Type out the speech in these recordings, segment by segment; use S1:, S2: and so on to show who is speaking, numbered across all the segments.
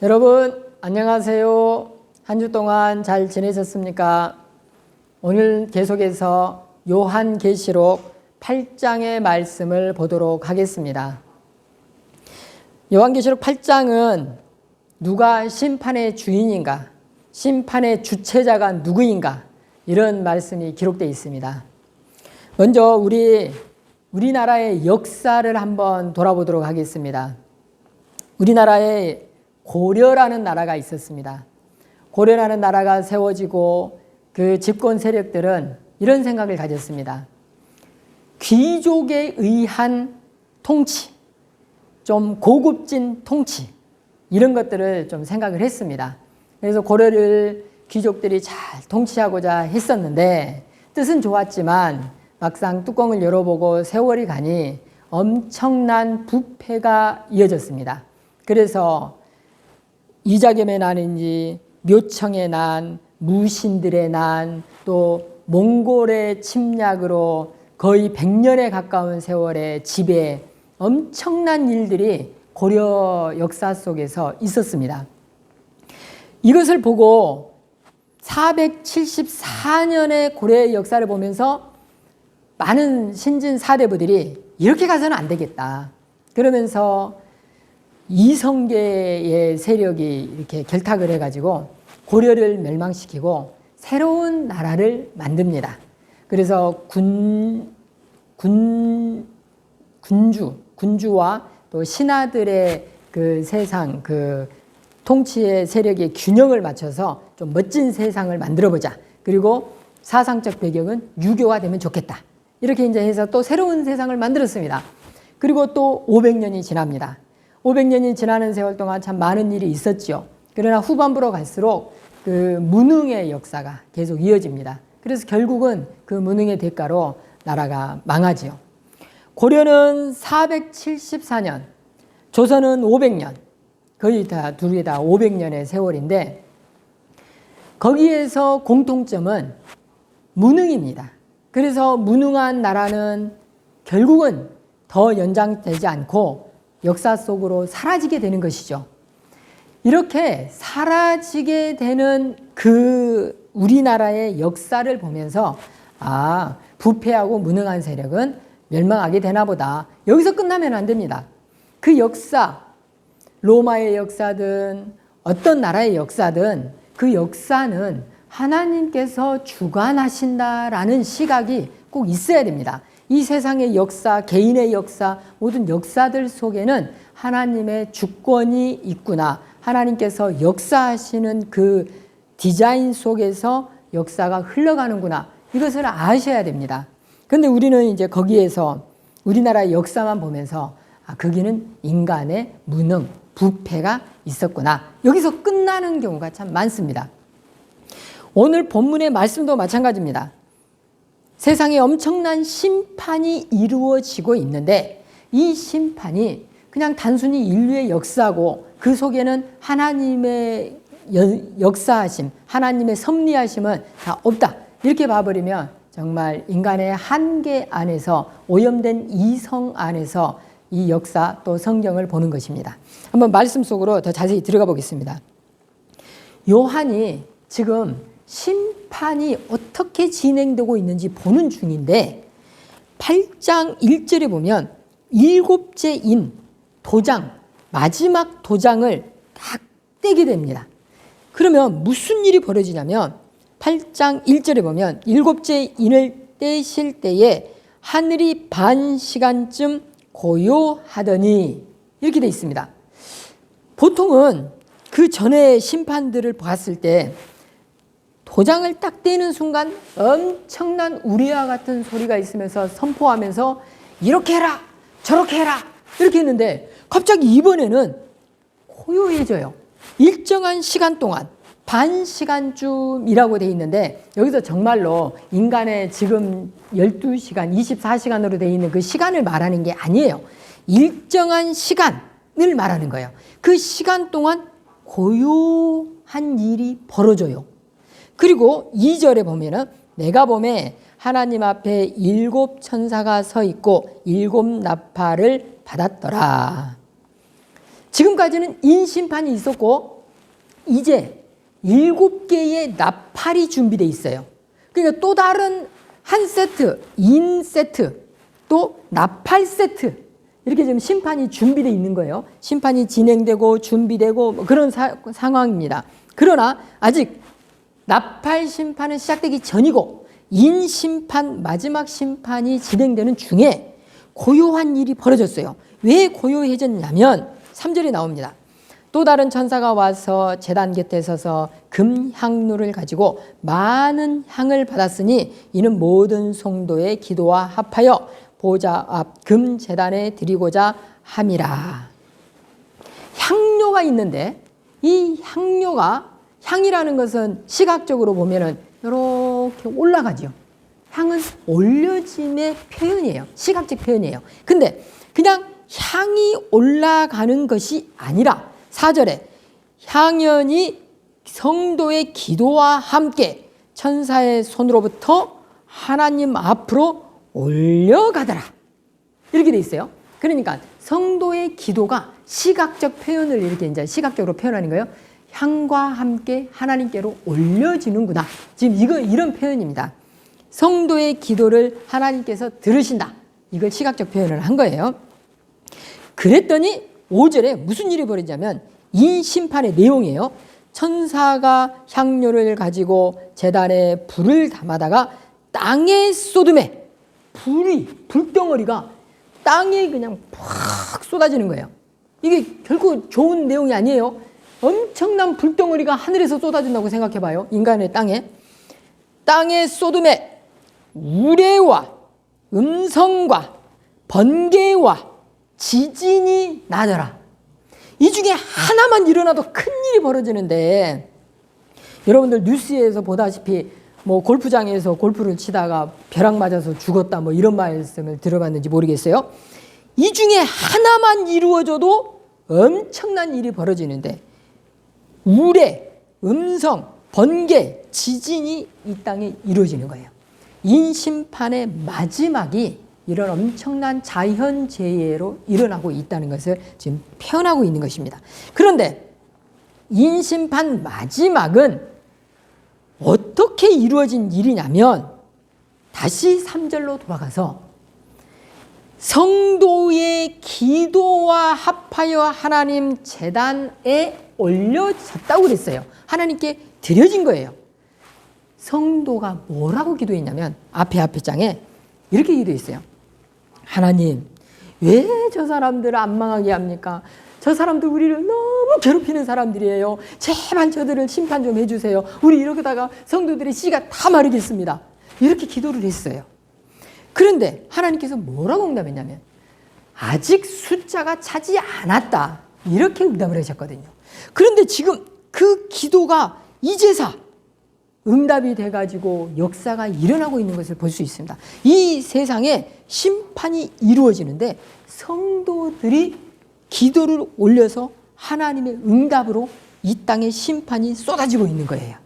S1: 여러분 안녕하세요. 한 주 동안 잘 지내셨습니까? 오늘 계속해서 요한계시록 8장의 말씀을 보도록 하겠습니다. 요한계시록 8장은 누가 심판의 주인인가, 심판의 주체자가 누구인가, 이런 말씀이 기록되어 있습니다. 먼저 우리나라의 역사를 한번 돌아보도록 하겠습니다. 우리나라에 고려라는 나라가 있었습니다. 고려라는 나라가 세워지고 그 집권 세력들은 이런 생각을 가졌습니다. 귀족에 의한 통치, 좀 고급진 통치, 이런 것들을 좀 생각을 했습니다. 그래서 고려를 귀족들이 잘 통치하고자 했었는데 뜻은 좋았지만 막상 뚜껑을 열어보고 세월이 가니 엄청난 부패가 이어졌습니다. 그래서 이자겸의 난인지 묘청의 난, 무신들의 난, 또 몽골의 침략으로 거의 100년에 가까운 세월의 지배, 엄청난 일들이 고려 역사 속에서 있었습니다. 이것을 보고 474년의 고려의 역사를 보면서 많은 신진 사대부들이 이렇게 가서는 안 되겠다. 그러면서 이성계의 세력이 이렇게 결탁을 해가지고 고려를 멸망시키고 새로운 나라를 만듭니다. 그래서 군주와 또 신하들의 그 세상, 그 통치의 세력의 균형을 맞춰서 좀 멋진 세상을 만들어보자. 그리고 사상적 배경은 유교가 되면 좋겠다. 이렇게 이제 해서 또 새로운 세상을 만들었습니다. 그리고 또 500년이 지납니다. 500년이 지나는 세월 동안 참 많은 일이 있었죠. 그러나 후반부로 갈수록 그 무능의 역사가 계속 이어집니다. 그래서 결국은 그 무능의 대가로 나라가 망하지요. 고려는 474년, 조선은 500년, 거의 다 둘이 다 500년의 세월인데 거기에서 공통점은 무능입니다. 그래서 무능한 나라는 결국은 더 연장되지 않고 역사 속으로 사라지게 되는 것이죠. 이렇게 사라지게 되는 그 우리나라의 역사를 보면서 부패하고 무능한 세력은 멸망하게 되나 보다. 여기서 끝나면 안 됩니다. 그 역사, 로마의 역사든 어떤 나라의 역사든 그 역사는 하나님께서 주관하신다라는 시각이 꼭 있어야 됩니다. 이 세상의 역사, 개인의 역사, 모든 역사들 속에는 하나님의 주권이 있구나. 하나님께서 역사하시는 그 디자인 속에서 역사가 흘러가는구나. 이것을 아셔야 됩니다. 그런데 우리는 이제 거기에서 우리나라의 역사만 보면서 거기는 인간의 무능, 부패가 있었구나. 여기서 끝나는 경우가 참 많습니다. 오늘 본문의 말씀도 마찬가지입니다. 세상에 엄청난 심판이 이루어지고 있는데 이 심판이 그냥 단순히 인류의 역사고 그 속에는 하나님의 역사하심, 하나님의 섭리하심은 다 없다. 이렇게 봐버리면 정말 인간의 한계 안에서 오염된 이성 안에서 이 역사 또 성경을 보는 것입니다. 한번 말씀 속으로 더 자세히 들어가 보겠습니다. 요한이 지금 심판이 어떻게 진행되고 있는지 보는 중인데 8장 1절에 보면 7째 인, 도장, 마지막 도장을 딱 떼게 됩니다. 그러면 무슨 일이 벌어지냐면 8장 1절에 보면 7째 인을 떼실 때에 하늘이 반 시간쯤 고요하더니 이렇게 돼 있습니다. 보통은 그 전에 심판들을 봤을 때 도장을 딱 떼는 순간 엄청난 우리와 같은 소리가 있으면서 선포하면서 이렇게 해라 저렇게 해라 이렇게 했는데 갑자기 이번에는 고요해져요. 일정한 시간 동안 반 시간쯤이라고 돼 있는데 여기서 정말로 인간의 지금 12시간 24시간으로 돼 있는 그 시간을 말하는 게 아니에요. 일정한 시간을 말하는 거예요. 그 시간 동안 고요한 일이 벌어져요. 그리고 2절에 보면은 내가 보매 하나님 앞에 7 천사가 서 있고 7 나팔을 받았더라. 지금까지는 인심판이 있었고 이제 7개의 나팔이 준비되어 있어요. 그러니까 또 다른 한 세트, 인 세트, 또 나팔 세트, 이렇게 지금 심판이 준비되어 있는 거예요. 심판이 진행되고 준비되고 그런 상황입니다. 그러나 아직 나팔 심판은 시작되기 전이고 인 심판, 마지막 심판이 진행되는 중에 고요한 일이 벌어졌어요. 왜 고요해졌냐면 3절에 나옵니다. 또 다른 천사가 와서 제단 곁에 서서 금향로를 가지고 많은 향을 받았으니 이는 모든 성도의 기도와 합하여 보좌 앞 금제단에 드리고자 함이라. 향료가 있는데 이 향료가, 향이라는 것은 시각적으로 보면은 이렇게 올라가죠. 향은 올려짐의 표현이에요. 시각적 표현이에요. 근데 그냥 향이 올라가는 것이 아니라 4절에 향연이 성도의 기도와 함께 천사의 손으로부터 하나님 앞으로 올려가더라. 이렇게 돼 있어요. 그러니까 성도의 기도가 시각적 표현을 이렇게 이제 시각적으로 표현하는 거예요. 향과 함께 하나님께로 올려지는구나. 지금 이런 표현입니다. 성도의 기도를 하나님께서 들으신다. 이걸 시각적 표현을 한 거예요. 그랬더니 5절에 무슨 일이 벌어지냐면 이 심판의 내용이에요. 천사가 향료를 가지고 제단에 불을 담아다가 땅에 쏟음에 불덩어리가 땅에 그냥 팍 쏟아지는 거예요. 이게 결코 좋은 내용이 아니에요. 엄청난 불덩어리가 하늘에서 쏟아진다고 생각해봐요. 인간의 땅에 쏟음에 우레와 음성과 번개와 지진이 나더라. 이 중에 하나만 일어나도 큰일이 벌어지는데 여러분들 뉴스에서 보다시피 뭐 골프장에서 골프를 치다가 벼락 맞아서 죽었다 뭐 이런 말씀을 들어봤는지 모르겠어요. 이 중에 하나만 이루어져도 엄청난 일이 벌어지는데 우레, 음성, 번개, 지진이 이 땅에 이루어지는 거예요. 인심판의 마지막이 이런 엄청난 자연재해로 일어나고 있다는 것을 지금 표현하고 있는 것입니다. 그런데 인심판 마지막은 어떻게 이루어진 일이냐면 다시 3절로 돌아가서 성도의 기도와 합하여 하나님 제단에 올려졌다고 그랬어요. 하나님께 드려진 거예요. 성도가 뭐라고 기도했냐면 앞에 장에 이렇게 기도했어요. 하나님, 왜 저 사람들을 안 망하게 합니까? 저 사람들 우리를 너무 괴롭히는 사람들이에요. 제발 저들을 심판 좀 해주세요. 우리 이러다가 성도들의 씨가 다 마르겠습니다. 이렇게 기도를 했어요. 그런데 하나님께서 뭐라고 응답했냐면 아직 숫자가 차지 않았다. 이렇게 응답을 하셨거든요. 그런데 지금 그 기도가 이제서 응답이 돼가지고 역사가 일어나고 있는 것을 볼 수 있습니다. 이 세상에 심판이 이루어지는데 성도들이 기도를 올려서 하나님의 응답으로 이 땅에 심판이 쏟아지고 있는 거예요.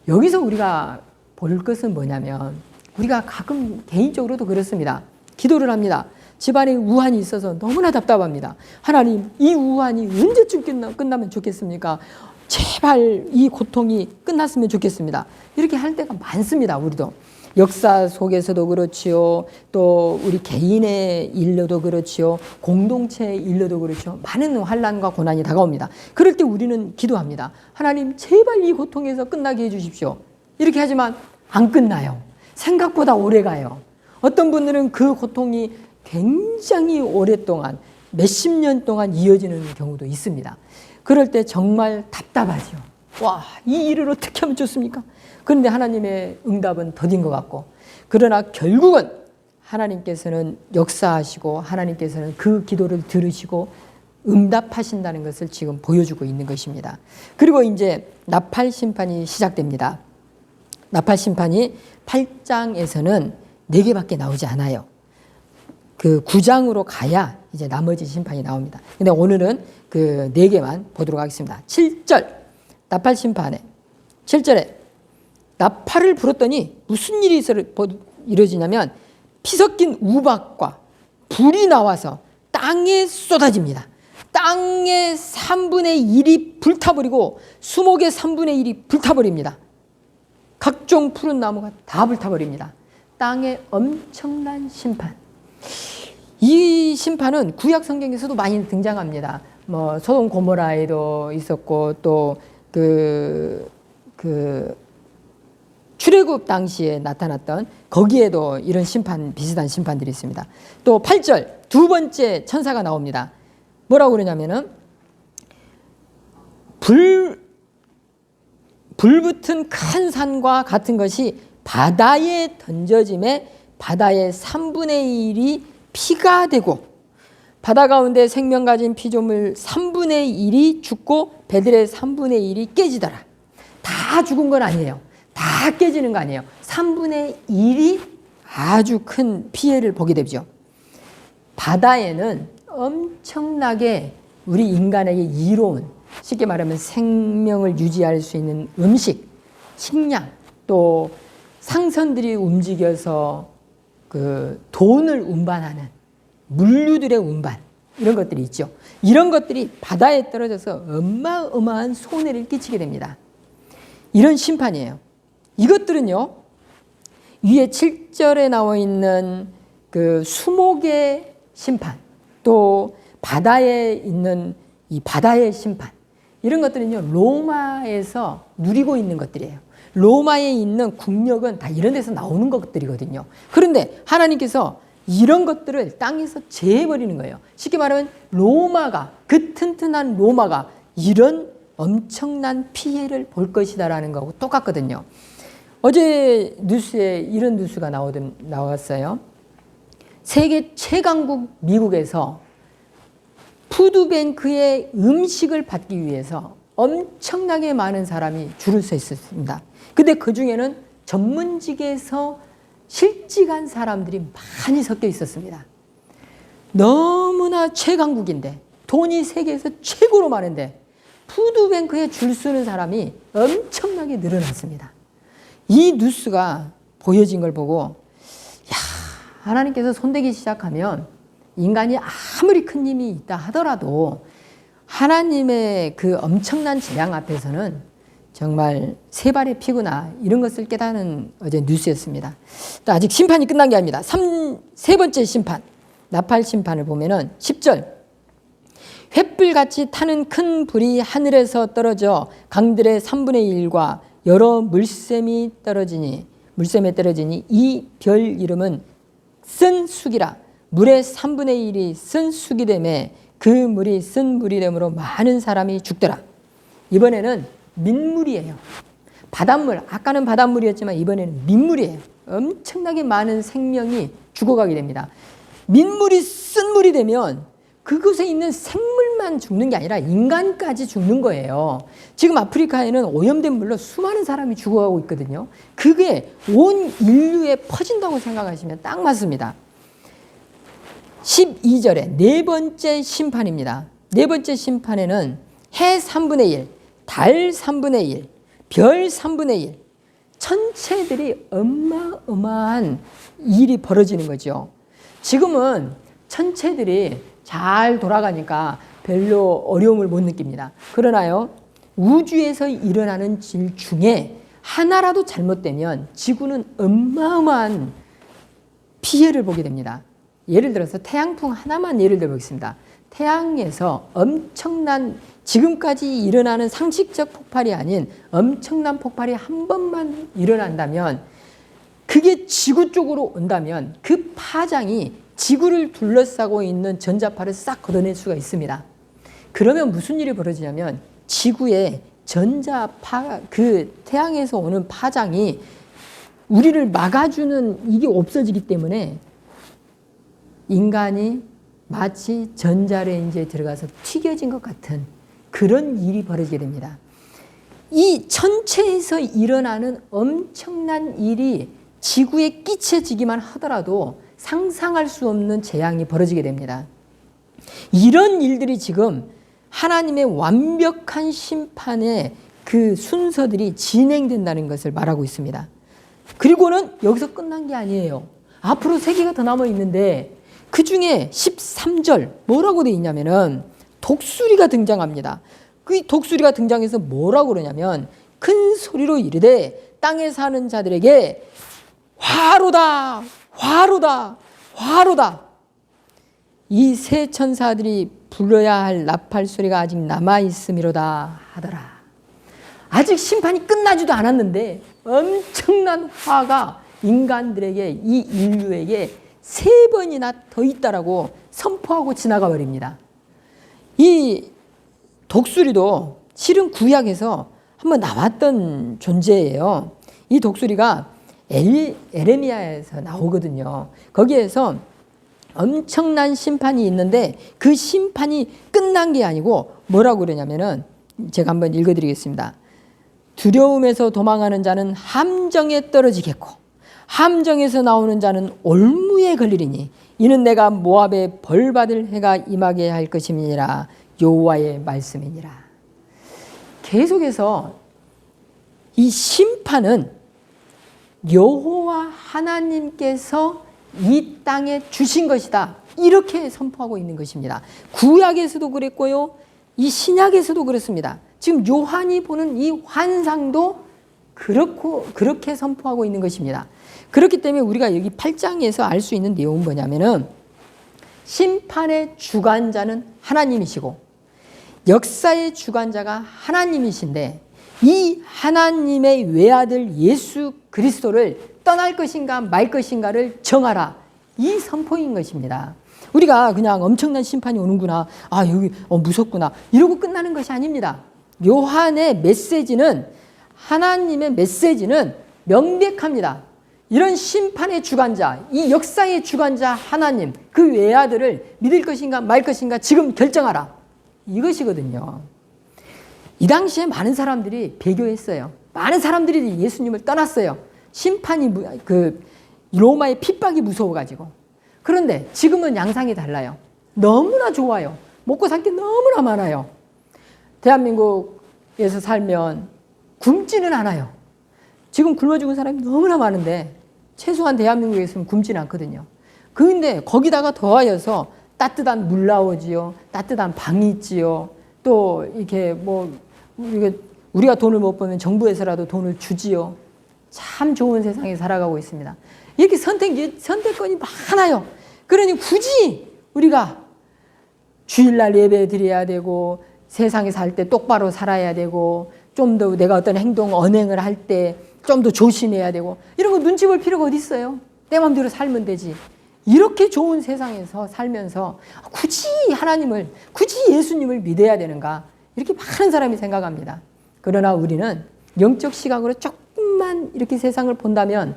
S1: 여기서 우리가 볼 것은 뭐냐면 우리가 가끔 개인적으로도 그렇습니다. 기도를 합니다. 집안에 우환이 있어서 너무나 답답합니다. 하나님, 이 우환이 언제쯤 끝나면 좋겠습니까? 제발 이 고통이 끝났으면 좋겠습니다. 이렇게 할 때가 많습니다. 우리도. 역사 속에서도 그렇지요. 또 우리 개인의 일로도 그렇지요. 공동체의 일로도 그렇죠. 많은 환난과 고난이 다가옵니다. 그럴 때 우리는 기도합니다. 하나님, 제발 이 고통에서 끝나게 해주십시오. 이렇게 하지만 안 끝나요. 생각보다 오래 가요. 어떤 분들은 그 고통이 굉장히 오랫동안 몇십 년 동안 이어지는 경우도 있습니다. 그럴 때 정말 답답하죠. 와, 이 일을 어떻게 하면 좋습니까? 그런데 하나님의 응답은 더딘 것 같고, 그러나 결국은 하나님께서는 역사하시고 하나님께서는 그 기도를 들으시고 응답하신다는 것을 지금 보여주고 있는 것입니다. 그리고 이제 나팔 심판이 시작됩니다. 나팔 심판이 8장에서는 4개밖에 나오지 않아요. 그 9장으로 가야 이제 나머지 심판이 나옵니다. 근데 오늘은 그 4개만 보도록 하겠습니다. 7절 나팔 심판에 7절에 나팔을 불었더니 무슨 일이 이루어지냐면 피 섞인 우박과 불이 나와서 땅에 쏟아집니다. 땅의 3분의 1이 불타버리고 수목의 3분의 1이 불타버립니다. 각종 푸른 나무가 다 불타버립니다. 땅의 엄청난 심판. 이 심판은 구약 성경에서도 많이 등장합니다. 뭐 소돔 고모라에도 있었고 또 출애굽 당시에 나타났던 거기에도 이런 심판, 비슷한 심판들이 있습니다. 또 8절 두 번째 천사가 나옵니다. 뭐라고 그러냐면은 불붙은 큰 산과 같은 것이 바다에 던져짐에 바다의 3분의 1이 피가 되고 바다 가운데 생명 가진 피조물 3분의 1이 죽고 배들의 3분의 1이 깨지더라. 다 죽은 건 아니에요. 다 깨지는 거 아니에요. 3분의 1이 아주 큰 피해를 보게 되죠. 바다에는 엄청나게 우리 인간에게 이로운, 쉽게 말하면 생명을 유지할 수 있는 음식, 식량, 또 상선들이 움직여서 그 돈을 운반하는 물류들의 운반, 이런 것들이 있죠. 이런 것들이 바다에 떨어져서 어마어마한 손해를 끼치게 됩니다. 이런 심판이에요. 이것들은요, 위에 7절에 나와 있는 그 수목의 심판, 또 바다에 있는 이 바다의 심판, 이런 것들은요, 로마에서 누리고 있는 것들이에요. 로마에 있는 국력은 다 이런 데서 나오는 것들이거든요. 그런데 하나님께서 이런 것들을 땅에서 제해버리는 거예요. 쉽게 말하면 로마가, 그 튼튼한 로마가 이런 엄청난 피해를 볼 것이다라는 거하고 똑같거든요. 어제 뉴스에 이런 뉴스가 나왔어요. 세계 최강국 미국에서 푸드뱅크의 음식을 받기 위해서 엄청나게 많은 사람이 줄을 서 있었습니다. 근데 그 중에는 전문직에서 실직한 사람들이 많이 섞여 있었습니다. 너무나 최강국인데, 돈이 세계에서 최고로 많은데 푸드뱅크에 줄 서는 사람이 엄청나게 늘어났습니다. 이 뉴스가 보여진 걸 보고, 야, 하나님께서 손대기 시작하면 인간이 아무리 큰 힘이 있다 하더라도 하나님의 그 엄청난 재앙 앞에서는 정말 세 발의 피구나, 이런 것을 깨닫는 어제 뉴스였습니다. 또 아직 심판이 끝난 게 아닙니다. 세 번째 심판, 나팔 심판을 보면은 10절, 횃불같이 타는 큰 불이 하늘에서 떨어져 강들의 3분의 1과 여러 물샘에 떨어지니 이 별 이름은 쓴 쑥이라. 물의 3분의 1이 쓴 쑥이 되매 그 물이 쓴 물이 되므로 많은 사람이 죽더라. 이번에는 민물이에요. 바닷물, 아까는 바닷물이었지만 이번에는 민물이에요. 엄청나게 많은 생명이 죽어가게 됩니다. 민물이 쓴 물이 되면 그곳에 있는 생물만 죽는 게 아니라 인간까지 죽는 거예요. 지금 아프리카에는 오염된 물로 수많은 사람이 죽어가고 있거든요. 그게 온 인류에 퍼진다고 생각하시면 딱 맞습니다. 12절에 네 번째 심판입니다. 네 번째 심판에는 해 3분의 1, 달 3분의 1, 별 3분의 1, 천체들이 어마어마한 일이 벌어지는 거죠. 지금은 천체들이 잘 돌아가니까 별로 어려움을 못 느낍니다. 그러나요, 우주에서 일어나는 일 중에 하나라도 잘못되면 지구는 어마어마한 피해를 보게 됩니다. 예를 들어서 태양풍 하나만 예를 들어보겠습니다. 태양에서 엄청난, 지금까지 일어나는 상식적 폭발이 아닌 엄청난 폭발이 한 번만 일어난다면, 그게 지구 쪽으로 온다면 그 파장이 지구를 둘러싸고 있는 전자파를 싹 걷어낼 수가 있습니다. 그러면 무슨 일이 벌어지냐면 지구의 전자파, 그 태양에서 오는 파장이 우리를 막아주는 이게 없어지기 때문에 인간이 마치 전자레인지에 들어가서 튀겨진 것 같은 그런 일이 벌어지게 됩니다. 이 천체에서 일어나는 엄청난 일이 지구에 끼쳐지기만 하더라도 상상할 수 없는 재앙이 벌어지게 됩니다. 이런 일들이 지금 하나님의 완벽한 심판의 그 순서들이 진행된다는 것을 말하고 있습니다. 그리고는 여기서 끝난 게 아니에요. 앞으로 3개가 더 남아 있는데 그 중에 13절 뭐라고 되어 있냐면은 독수리가 등장합니다. 그 독수리가 등장해서 뭐라고 그러냐면 큰 소리로 이르되 땅에 사는 자들에게 화로다, 화로다, 화로다. 이 세 천사들이 불러야 할 나팔 소리가 아직 남아있음이로다 하더라. 아직 심판이 끝나지도 않았는데 엄청난 화가 인간들에게, 이 인류에게 3번이나 더 있다라고 선포하고 지나가 버립니다. 이 독수리도 실은 구약에서 한번 나왔던 존재예요. 이 독수리가 에레미야에서 나오거든요. 거기에서 엄청난 심판이 있는데 그 심판이 끝난 게 아니고 뭐라고 그러냐면은 제가 한번 읽어드리겠습니다. 두려움에서 도망하는 자는 함정에 떨어지겠고 함정에서 나오는 자는 올무에 걸리리니 이는 내가 모압에 벌받을 해가 임하게 할 것임이니라. 여호와의 말씀이니라. 계속해서 이 심판은 여호와 하나님께서 이 땅에 주신 것이다. 이렇게 선포하고 있는 것입니다. 구약에서도 그랬고요. 이 신약에서도 그렇습니다. 지금 요한이 보는 이 환상도 그렇게 선포하고 있는 것입니다. 그렇기 때문에 우리가 여기 8장에서 알 수 있는 내용은 뭐냐면은 심판의 주관자는 하나님이시고 역사의 주관자가 하나님이신데 이 하나님의 외아들 예수 그리스도를 떠날 것인가 말 것인가를 정하라. 이 선포인 것입니다. 우리가 그냥 엄청난 심판이 오는구나. 아, 여기 무섭구나. 이러고 끝나는 것이 아닙니다. 요한의 메시지는, 하나님의 메시지는 명백합니다. 이런 심판의 주관자, 이 역사의 주관자 하나님, 그 외아들을 믿을 것인가 말 것인가 지금 결정하라. 이것이거든요. 이 당시에 많은 사람들이 배교했어요. 많은 사람들이 예수님을 떠났어요. 심판이, 로마의 핍박이 무서워가지고. 그런데 지금은 양상이 달라요. 너무나 좋아요. 먹고 살 게 너무나 많아요. 대한민국에서 살면 굶지는 않아요. 지금 굶어 죽은 사람이 너무나 많은데 최소한 대한민국에 있으면 굶지는 않거든요. 그런데 거기다가 더하여서 따뜻한 물 나오지요. 따뜻한 방이 있지요. 또 이렇게 우리가 돈을 못 벌면 정부에서라도 돈을 주지요. 참 좋은 세상에 살아가고 있습니다. 이렇게 선택권이 많아요. 그러니 굳이 우리가 주일날 예배 드려야 되고 세상에 살 때 똑바로 살아야 되고 좀 더 내가 어떤 행동, 언행을 할 때 좀 더 조심해야 되고 이런 거 눈치 볼 필요가 어디 있어요? 내 마음대로 살면 되지. 이렇게 좋은 세상에서 살면서 굳이 하나님을, 굳이 예수님을 믿어야 되는가? 이렇게 많은 사람이 생각합니다. 그러나 우리는 영적 시각으로 조금만 이렇게 세상을 본다면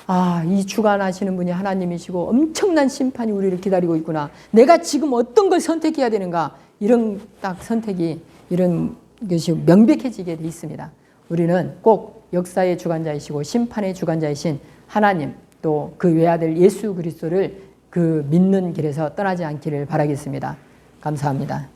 S1: 아, 이 주관하시는 분이 하나님이시고 엄청난 심판이 우리를 기다리고 있구나. 내가 지금 어떤 걸 선택해야 되는가? 이런 딱 선택이, 이런 것이 명백해지게 돼 있습니다. 우리는 꼭 역사의 주관자이시고 심판의 주관자이신 하나님, 또 그 외아들 예수 그리스도를 그 믿는 길에서 떠나지 않기를 바라겠습니다. 감사합니다.